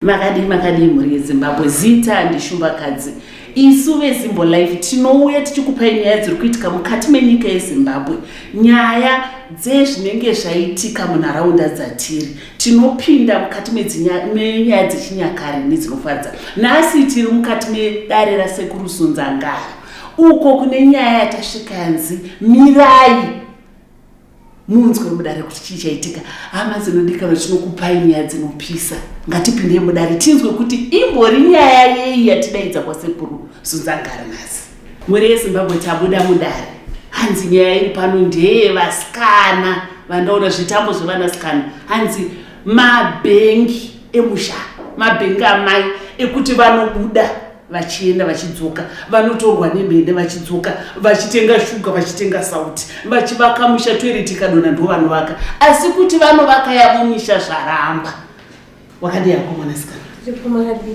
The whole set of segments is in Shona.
Makadi mhuri yeZimbabwe zita ndishumbakadzi isu veZimbo Life tinouya tichikupai nyaya dziri kuitika mukati menyika yeZimbabwe, nyaya dzezvinenge zvaitika munharaunda dzatiri. Tinopinda mukati menyaya dzechinyakare nedzinofadza. Nhasi tiri mukati medare rasekuru Sunzangara, uko kune nyaya yatasvika yanzi mirai munzwe mudare kuti chii chaitika. Hama dzinodikanwa, tinokupai nyaya dzinopisa. Ngatipinde mudare tinzwe kuti imbori nyaya yei yatidaidza kwasekuru Sunzangara nhasi. Mhuri yeZimbabwe tabuda mudare. Hanzi nyaya iri pano ndeye vasikana, vandaona zvitambo zvevanasikana. Hanzi mabhengi emusha, mabhengi amai ekuti vanobuda vachienda vachidzoka, vanotorwa nemhende vachidzoka, vachitenga shuga, vachitenga sauti, vachivaka musha toilet ikadona ndo vanovaka. Asi kuti vanovaka yavo misha zvaramba. Wakadi yako mwanasikana?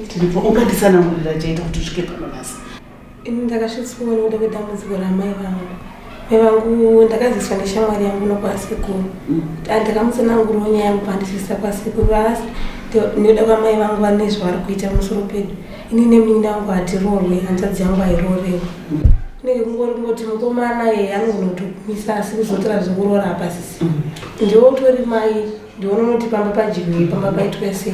Tiripo ungatitsanangurira chaita kuti usvike pano nhasi. Ndakasvitswa nokuda kwedambudziko ramai vangu. Mai vangu ndakaziswa neshamwari yangu nokwasekuru. Ndakamutsanangurirawo nyaya yangu pandisvitsa kwasekuru, asi ndoda kwamai vangu vane zvavari kuita musoro pedu. Ini nemunini wangu hatirorwe, hanzvadzi yangu hairorewo. Kunenge kungoti mukomana anogonotogumisa asi kuzotora zvekurora hapasisi. Ndiotori mai ndionoti pamba pajigwe pamba paitwe sei.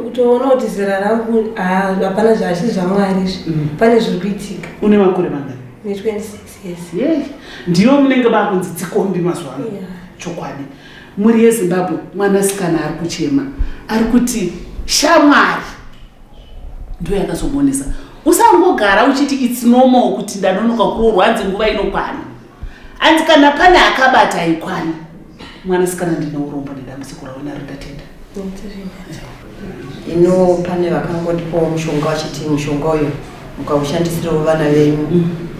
Kutoona kuti zera rangu hapana zvachiri zvamwari izvi, pane zviri kuitika. Une makore mangani? Ne 26 years. Yei, ndiyo munenge makunzi dzikombi mazuva ano. Chokwadi. Mhuri yeZimbabwe mwanasikana ari kuchema, ari kuti shamwari ndo yakazomonesa. Usangogara uchiti it's normal kuti ndanonoka kuroorwa, hanzi nguva inokwana. Hanzi kana pane akabata haikwani. Mwanasikana ndine urombo nedambudziko raona ridatenda. Ino pane vakangondipa mushonga vachiti mushonga uyu mukaushandisirawo vana venyu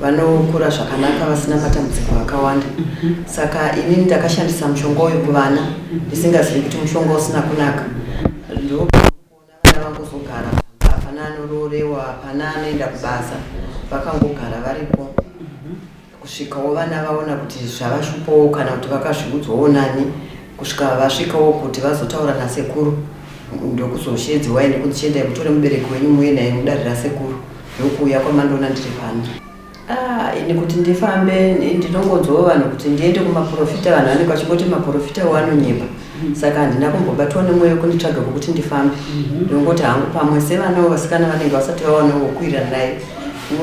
vanokura zvakanaka vasina matambudziko akawanda. Saka inini ndakashandisa mushonga uyu kuvana ndisingazivi kuti mushonga usina kunaka. Ndokuona vana vangozogara hapana anororewa, hapana anoenda kubasa, vakangogara varipo kusvikawo vana vaona kuti zvavashupawo kana kuti vakazviudzwawo nani, kusvika vasvikawo kuti vazotaura nasekuru. Ndokuzoshedziwa ine kuti chiendai mutore mubereki wenyu muuye naye mudare rasekuru, ndokuuya kwamandoona ndiri pano. Ini kuti ndifambe ndinongodzowo vanhu kuti ndiende kumaprofita, vanhu vanenge vachingoti maprofita wanonyepa. Saka handina kumbobatwa nemwoyo kunditsvaga kwokuti ndifambe. Ndongoti hangu pamwe sevanawo vasikana vanenge vasati vaonawo kukwira naye.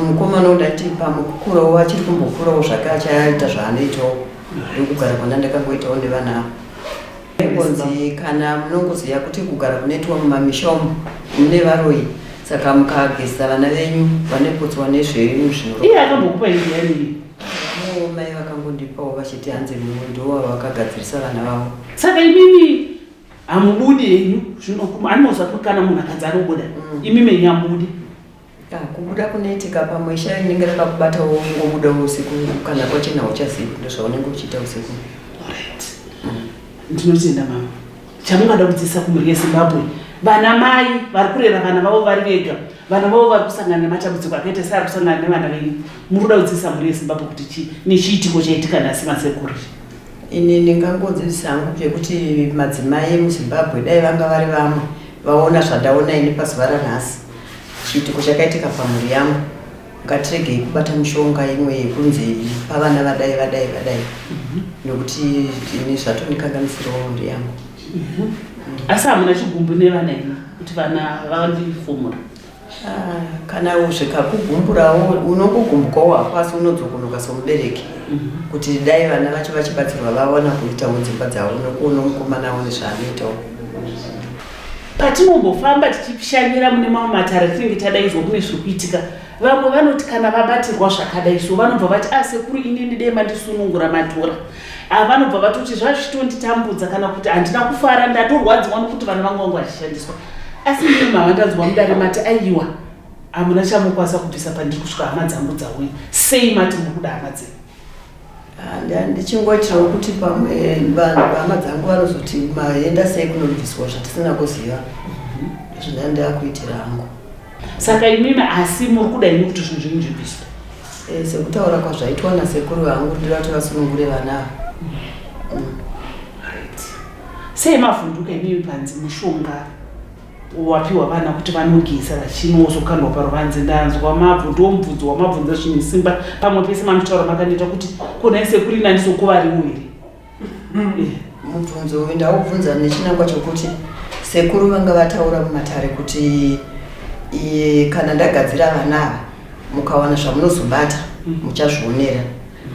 Mukomana udati pamwe kukurawo achiri kumbokurawo zvake achaita zvaanoitawo. Ndokugara kwana ndakangoitawo nevana avo. Konzi kana munongoziva kuti kugara kunoitwa mumamisha umu mune varoyi, saka mukageza vana venyu vanepotswa nezvenyu zvinhu. Iye akambokupa indiyani? Mai vakangondipawo vachiti hanzi ndo vakagadzirisa vana vavo. Saka imimi hamubudi henyu anozwa kana munhu akadzi anobuda, imimi henyu hamubude. Kubuda kunoitika pamwisha inenge rakakubatawo ungobuda usiku, kana kwachena uchazivi ndozvaunenge uchiita usiku. Ndinotenda mama. Chamungada kudzidzisa kumhuri yeZimbabwe, vana mai vari kurera vana vavo vari vega, vana vavo vari kusangana nematambudziko akaita seari kusangana nevana venyu. Muri kuda kudzidzisa mhuri yeZimbabwe kuti chii nechiitiko chaitika nhasi masekuru? Ini ndingangodzidzisa hangu zvekuti madzimai emuZimbabwe dai vanga vari vamwe vaona zvandaona ini pazuva ranhasi, chiitiko chakaitika pamhuri yangu, ngatiregei kubata mishonga imwe yekunzi pavana vadai. Nokuti ini zvatonikanganisirawo mhuri yangu. Asi hamuna chigumbu nevana ino kuti vana vandifomora? Kana zvikakugumburawo unongogumbukawo hapasi, unodzokonoka somubereki kuti dai vana vacho vachibatsirwa vaona kuitawo dzimba dzavo, nokuona mukomana wavo nezvaanoitawo. Patinombofamba tichishanyira mune mamwe matare tinenge tadaizwa kune zviri kuitika, vamwe vanoti kana vabatirwa zvakadai so vanobva vati sekuru inini dei mandisunungura matora. Vanobva vatoti zvazvitonditambudza kana kuti handina kufara, ndatorwadziwa nokuti vana vangu vangu vachishandiswa. Asi ndimi mavandanzwa mudare mati aiwa hamuna chamukwanisa kubvisa pandiri kusvika hama dzangu dzauya. Sei mati muri kuda hama dzenyu? Ndichingoitirawo kuti pamwe vanhu hama dzangu vanozoti maenda sei kunobviswa zvatisina kuziva. Zvandanga kuitira hangu. Saka imimi asi muri kuda imi kuti zvinhu zvenyu zvibviswe? Sekutaura kwazvaitwa nasekuru vangu ndira kuti vasunungure vana. Sei mavhunduka imimi panzi mushonga wapiwa vana kuti vanogisa vachinozokandwa paruvanze ndanzwa mabvu ndomubvunzo wamabvunza zvine simba pamwe pese manotaura makaneta kuti kuna sekuri nandisokuvari uiri mubvunzo uyu ndaubvunza nechinangwa chokuti sekuru vanga vataura mumatare kuti kana ndagadzira vanava mukawana zvamunozobata muchazvionera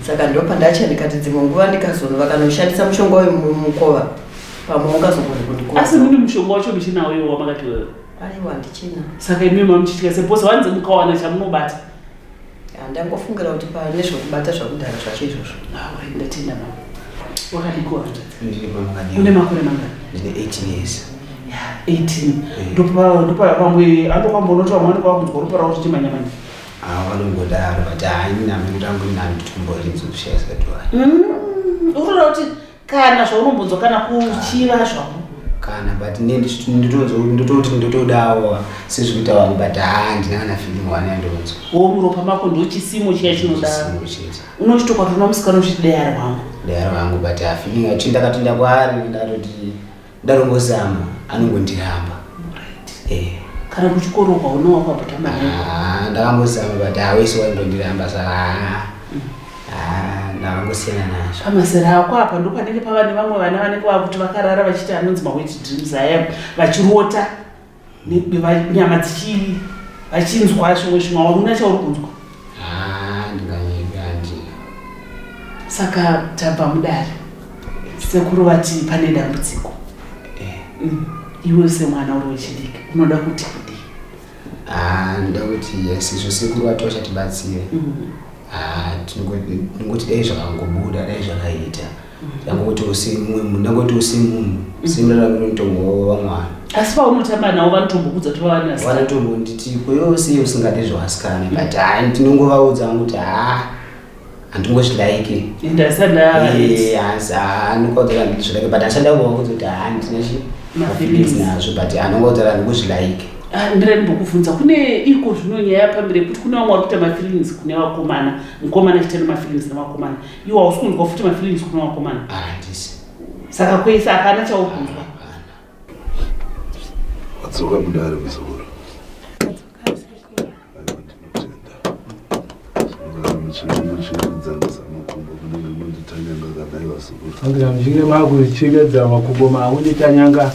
saka ndopandacha ndikati dzimwe nguva ndikazono vakanoshandisa mushonga uyu mumukova pamwe ungazogoni kundikova. Asi mune mushonga wacho muchinawo iwo wamakati wewe? Aiwa ndichina. Saka imi mamuchitika seposa wanze mukawana chamunobata? Ndangofungira kuti pane zvokubata zvakudhara zvacho izvozvo. Ndatenda mama. Wakadikwa hanzvadzi? Ndiri pamakani. Une makore mangani? Ndine 18 years. 18. Ndopa pamwe andokwambonotwa mwana kwakunzwa ropa rawo chichimanyamanya. Vanongodaro but haina mirangu inamitumbo rinzokushaya satwa. Urikuda kuti kana zvaunombonzwa kana kuchiva zvako? Kana but ndototi ndotodawo sezvikuita vangu but handina kana feeling wana yandonzwa. Muropa mako ndochisimo chiya chinoda. Unochitokwa kuti unomusikana uchiti dayari wangu. Dayari wangu but feeling yacho ndakatoenda kwaari ndatoti ndarongozama anongondiramba. Kana kuchikoro kwaona wakabhutama ndakambozama but awese waingondiramba saka ndakangosiyana nazvo. Pamazera ako apa ndo panenge pava nevamwe vana vanenge vakuti vakarara vachiti anonzi mawet dreams aya vachirota nyama vachinzwa zvimwe zvimwe wauna chauri kunzwa? Ndinganyika handina. Saka tabva mudare sekuru vati pane dambudziko iwe semwana uri wechidiki unoda kuti kudii? Ndoda kuti yes izvo sekuru vato vachatibatsire. Tinongoti dai zvakangobuda dai zvakaita ndangoti usi munhu simuraramo mutombo wamwana. Asi paunotamba navo vanotombokudza kuti vavanasi vanotombonditi yose usingadi zvawasikana but ndinongovaudza kuti handingozvilaiki anokaudza ndizvilaiki but ashanda kuvaudza kuti handina mafeelings nazvo but anongoudza handingozvilaiki. Ndirimbokuvhunza kune iko zvino nyaya pamberi kuti kune vamwe vari kuita mafeelings kune vakomana mukomana achita nemafeelings navakomana iwo hausi kunzwa futi mafeelings kune vakomana? Handisi. Saka kwese hapana chaukunzwa? Watsoka mudare muzukuru. Andira mjinge magu chigedza makumbo maudi tanyanga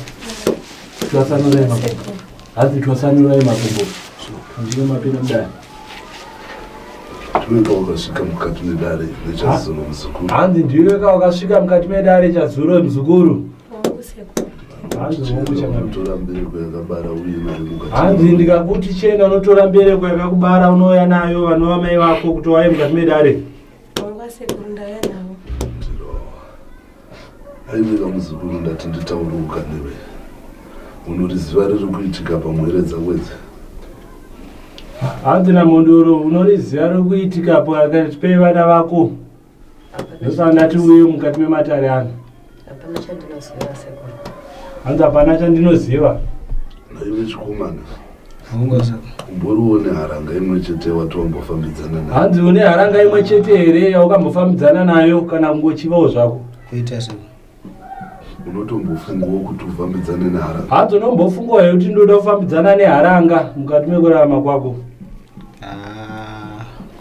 twasanura makumbo hadi twasanura makumbo mjinge mapina mdani tuweka wakashika mukati medare nechazuro muzukuru handi ndiweka wakashika mukati medare chazuro muzukuru handi ndikakuti chena unotora mbereko yakakubara unouya nayo vanova mai vako kuti waye mukati medare aiveka muzukuru ndati nditauruka newe unoriziva riri kuitika pamweredza kwedzi? handina mondoro unoriziva riri kuitika pakati vana vako ndosaka ndati uye mukati mematare ano. Hanzi hapana chandinoziva. Naiwe chikomana umboriwo neharanga imwe chete watambofambidzana nayo? Hanzi une haranga imwe chete here yaukambofambidzana nayo kana kungochivawo zvako? Kuita sei? Unotombofungawo kuti ufambidzane neharanga? Hanzi unombofungawo here kuti ndoda kufambidzana neharanga mukati mekurarama kwako?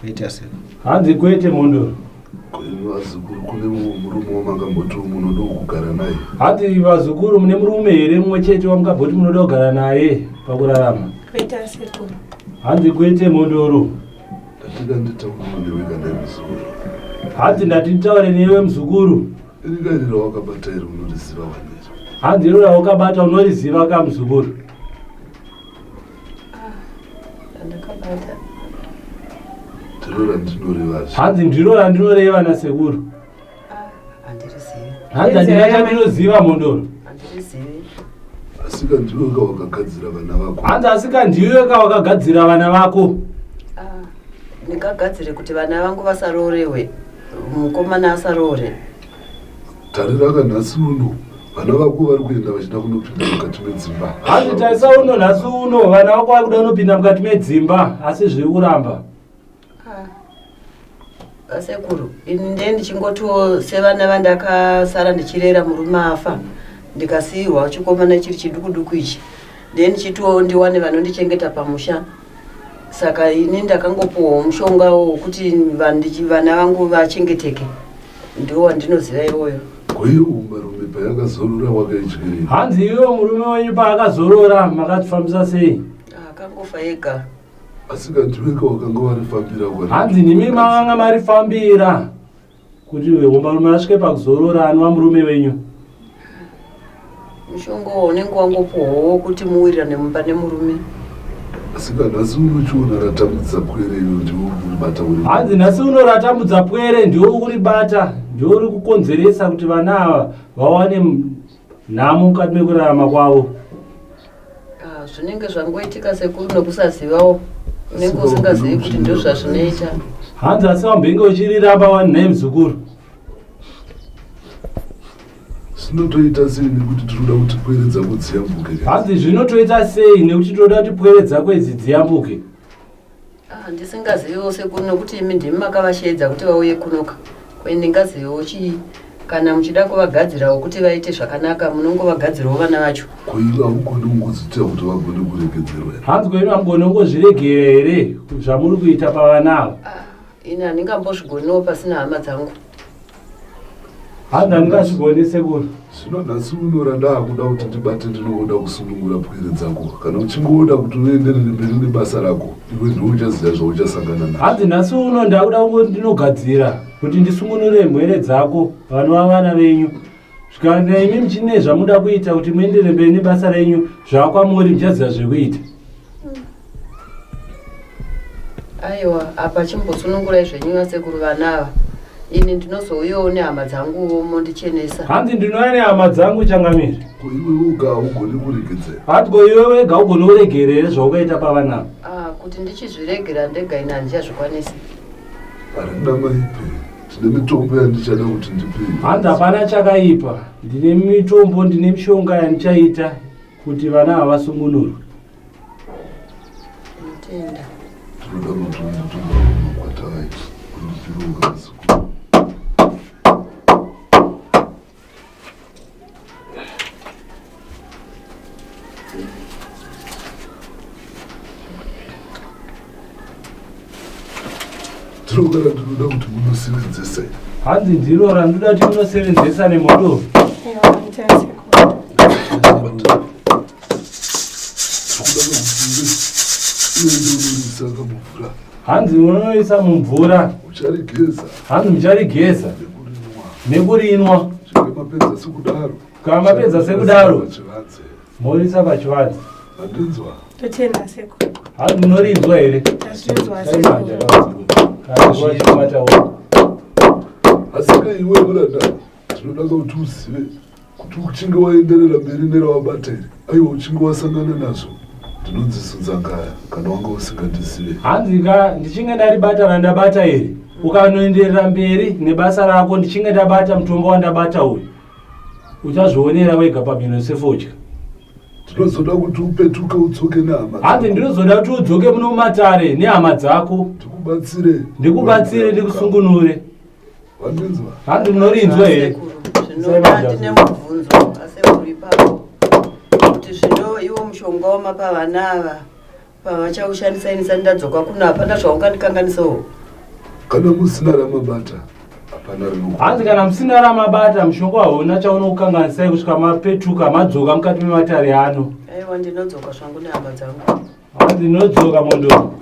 Kuita sei? Hanzi kwete mondoro. Ino vazukuru kune murume wamangamboti munoda kugara naye? Hanzi vazukuru mune murume here mumwe chete wamungamboti munoda kugara naye pakurarama? Kwete sekuru. Hanzi kwete mondoro. Ndatika nditaura newe kana muzukuru? Hanzi ndati nditaure newe muzukuru. Irika rira wakabata iri unoriziva wanero? Hanzi iro rawakabata unoriziva ka muzukuru? Ndakabata. Ndiro randinoreva. Hanzi ndiro randinoreva nasekuru. Handirizivi. Hanzi handina chandinoziva mondoro. Handirizivi. Asika ndiwe wakagadzira vana vako? Hanzi asika ndiwe wakagadzira vana vako? Ndikagadzire kuti vana vangu vasarorewe, mukomana asaroore. Tarira kanhasi uno vana vako vari kuenda vachida kunopinda mukati medzimba. Hanzi tarisa uno nhasi uno vana vako vari kuda kunopinda mukati medzimba asi zviri kuramba. Sekuru, ini ndiye ndichingotiwo sevana vandakasara ndichirera murume afa ndikasiyiwa chikomana chiri chidukuduku ichi then chituo ndiwane vanondichengeta pamusha. Saka ini ndakangopuwa mushonga wokuti vana vangu vachengeteke. Ndiwo wandinoziva iwoyo. Kwa hiyo murume paakazorora wakaityirei? Hanzi iwo murume wenyu paakazorora makatifambisa sei? Akangofa ega. Asikandiweka wakanga warifambira kwa. Hanzi nimi mavanga marifambira kuti marume asvike pakuzorora anwa murume wenyu. Mushonga unenge wangopuwawo kuti muwirirane mumba nemurume. Asika nhasi unochiona ratambudza pwere iyo ndiwo uribata uri. Hanzi nhasi unoratambudza pwere ndiwo uribata, ndiwo uri kukonzeresa kuti vana ava vawane nhamo mukati mekurarama kwavo. Zvinenge zvangoitika sekuru nokusazivawo. Unenge usingazivi kuti ndizvo zvazvinoita. Hanzi asi wambenge uchiriramba wani naye muzukuru. Zvinotoita sei nekuti tinoda kuti pwere dzako dziyambuke? Hanzi zvinotoita sei nekuti tinoda kuti pwere dzako idzi dziyambuke? Ndisingaziviwo sekuru nokuti imi ndimi makavasheedza kuti vauye kunoka. Kwai ndingaziviwo chii kana muchida kuvagadzirawo kuti vaite zvakanaka munongovagadzirawo vana vacho. Kwaiva hamugoni kungoziita kuti vagone kuregedzerwa here? Hanzi kwaiva hamugoni kungozviregera here zvamuri kuita pavana ava? Ini handingambozvigoniwo pasina hama dzangu. Hanzi handingazvigoni sekuru. Zvino nhasi unora ndaakuda kuti ndibate ndinoda kusunungura pwere dzako. Kana uchingoda kuti uenderere mberi nebasa rako, iwe ndiwe uchaziva zvauchasangana nazvo. Hanzi nhasi uno ndakuda kungoti ndinogadzira kuti ndisungunure mhwere dzako vanova vana venyu. Zvikanda imi muchine zvamuda kuita kuti muendere mberi nebasa renyu zvakwamuri muchaziva zvekuita. Aiwa, apa chimbosunungurai zvenyuwa sekuru vana ava. Ini ndinozouyawo nehama dzanguwo mondichenesa. Hanzi ndinouya nehama dzangu Changamire. Ko iwe wega haugoni kuregedzera? Hati ko iwe wega haugoni kuregera here zvaukaita pavana ava? Kuti ndichizviregera ndega ini handizvazvikwanisi. Harina maipe. Ndine mitombo yandichada kuti ndipei. Hanzi hapana chakaipa. Ndine mitombo, ndine mishonga yandichaita kuti vana ava vasungunurwe. Ndinotenda. Tinoda kuti mutombo unokwata aiti. Kundipiroga masiku. Tinogara ndinoda kuti munosevenzesa. Hanzi ndiro randoda kuti munosevenzesa nemodoro. Hanzi unoisa mumvura. Ucharigeza. Hanzi mucharigeza nekurinwa. Kana mapedza sekudaro moisa pachivanze. Handinzwa. Totenda sekuru. Hanzi munorinzwa here? Tarinzwa sekuru. Asika iwe muranda tinoda kuti uzive kuti uchinge waenderera mberi nerawabata iri aiwa uchinge wasangana nazvo ndinodzisunza ngaya kana wanga usingandizive. Hanzi ndichinge ndaribata randabata iri ukanoenderera mberi nebasa rako ndichinge ndabata mutombo wandabata uyu uchazvionera wega pamhino sefodya. Tinozoda kuti upetuke udzoke nehama. Hanzi ndinozoda kuti udzoke muno mumatare nehama dzako. Ndikubatsire ndikusungunure. Wandinzwa? Hanzi munorinzwa here? Zvinoda ndine mubvunzo asekuru ipapo. Kuti zvino iwo mushonga wamapa vana ava pavachaushandisa ini sani ndadzoka kuno hapana zvaungandikanganisawo. Kana musina ramabata hapana rinokwana. Hanzi kana musina ramabata mushonga hauna chaunokukanganisai kusvika mapetuka madzoka mukati mematare ano. Aiwa ndinodzoka zvangu nehama dzangu. Hanzi ndinodzoka mondo.